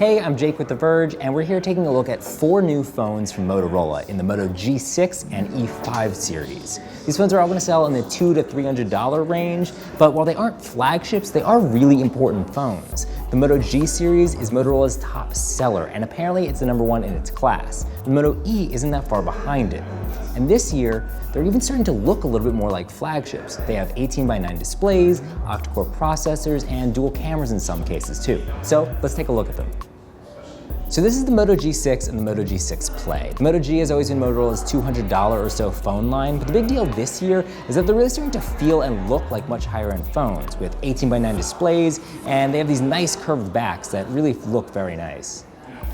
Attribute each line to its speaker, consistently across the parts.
Speaker 1: Hey, I'm Jake with The Verge, and we're here taking a look at 4 new phones from Motorola in the Moto G6 and E5 series. These phones are all going to sell in the $200 to $300 range, but while they aren't flagships, they are really important phones. The Moto G series is Motorola's top seller, and apparently it's the #1 in its class. The Moto E isn't that far behind it. And this year, they're even starting to look a little bit more like flagships. They have 18:9 displays, octa-core processors, and dual cameras in some cases too. So let's take a look at them. So this is the Moto G6 and the Moto G6 Play. The Moto G has always been Motorola's $200 or so phone line, but the big deal this year is that they're really starting to feel and look like much higher end phones with 18:9 displays, and they have these nice curved backs that really look very nice.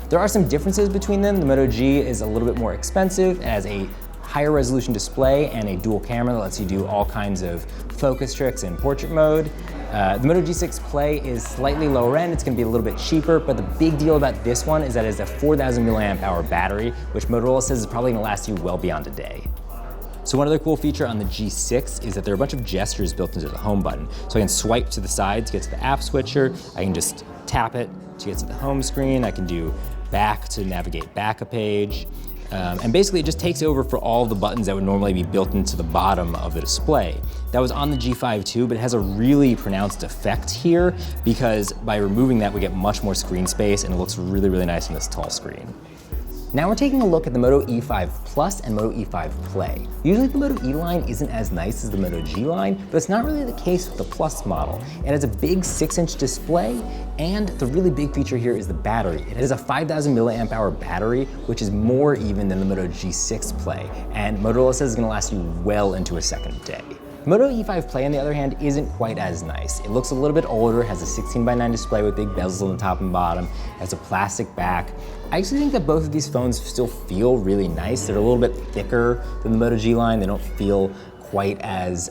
Speaker 1: There are some differences between them. The Moto G is a little bit more expensive. It has a higher resolution display and a dual camera that lets you do all kinds of focus tricks in portrait mode. The Moto G6 Play is slightly lower end. It's going to be a little bit cheaper, but the big deal about this one is that it has a 4,000 milliamp hour battery, which Motorola says is probably going to last you well beyond a day. So one other cool feature on the G6 is that there are a bunch of gestures built into the home button. So I can swipe to the side to get to the app switcher. I can just tap it to get to the home screen. I can do back to navigate back a page. And basically it just takes over for all the buttons that would normally be built into the bottom of the display. That was on the G5 too, but it has a really pronounced effect here because by removing that we get much more screen space and it looks really, really nice on this tall screen. Now we're taking a look at the Moto E5 Plus and Moto E5 Play. Usually the Moto E line isn't as nice as the Moto G line, but it's not really the case with the Plus model. It has a big 6-inch display, and the really big feature here is the battery. It has a 5,000 milliamp hour battery, which is more even than the Moto G6 Play, and Motorola says it's going to last you well into a second day. The Moto E5 Play, on the other hand, isn't quite as nice. It looks a little bit older, has a 16:9 display with big bezels on the top and bottom, has a plastic back. I actually think that both of these phones still feel really nice. They're a little bit thicker than the Moto G line. They don't feel quite as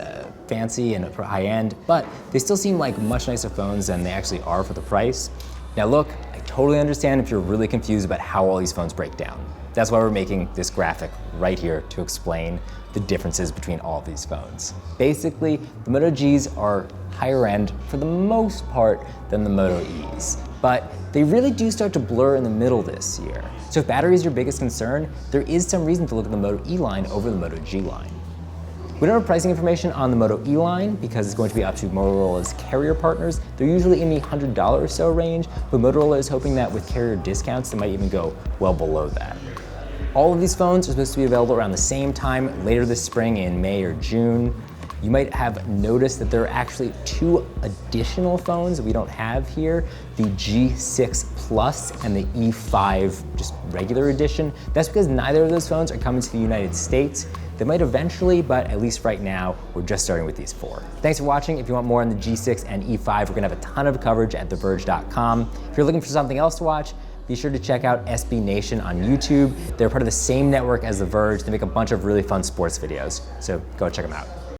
Speaker 1: fancy and high end, but they still seem like much nicer phones than they actually are for the price. Now look, I totally understand if you're really confused about how all these phones break down. That's why we're making this graphic right here to explain the differences between all of these phones. Basically, the Moto Gs are higher end for the most part than the Moto Es, but they really do start to blur in the middle this year. So if battery is your biggest concern, there is some reason to look at the Moto E line over the Moto G line. We don't have pricing information on the Moto E line because it's going to be up to Motorola's carrier partners. They're usually in the $100 or so range, but Motorola is hoping that with carrier discounts, they might even go well below that. All of these phones are supposed to be available around the same time later this spring in May or June. You might have noticed that there are actually 2 additional phones that we don't have here, the G6 Plus and the E5 just regular edition. That's because neither of those phones are coming to the United States. They might eventually, but at least right now, we're just starting with these 4. Thanks for watching. If you want more on the G6 and E5, we're gonna have a ton of coverage at theverge.com. If you're looking for something else to watch, be sure to check out SB Nation on YouTube. They're part of the same network as The Verge. They make a bunch of really fun sports videos, so go check them out.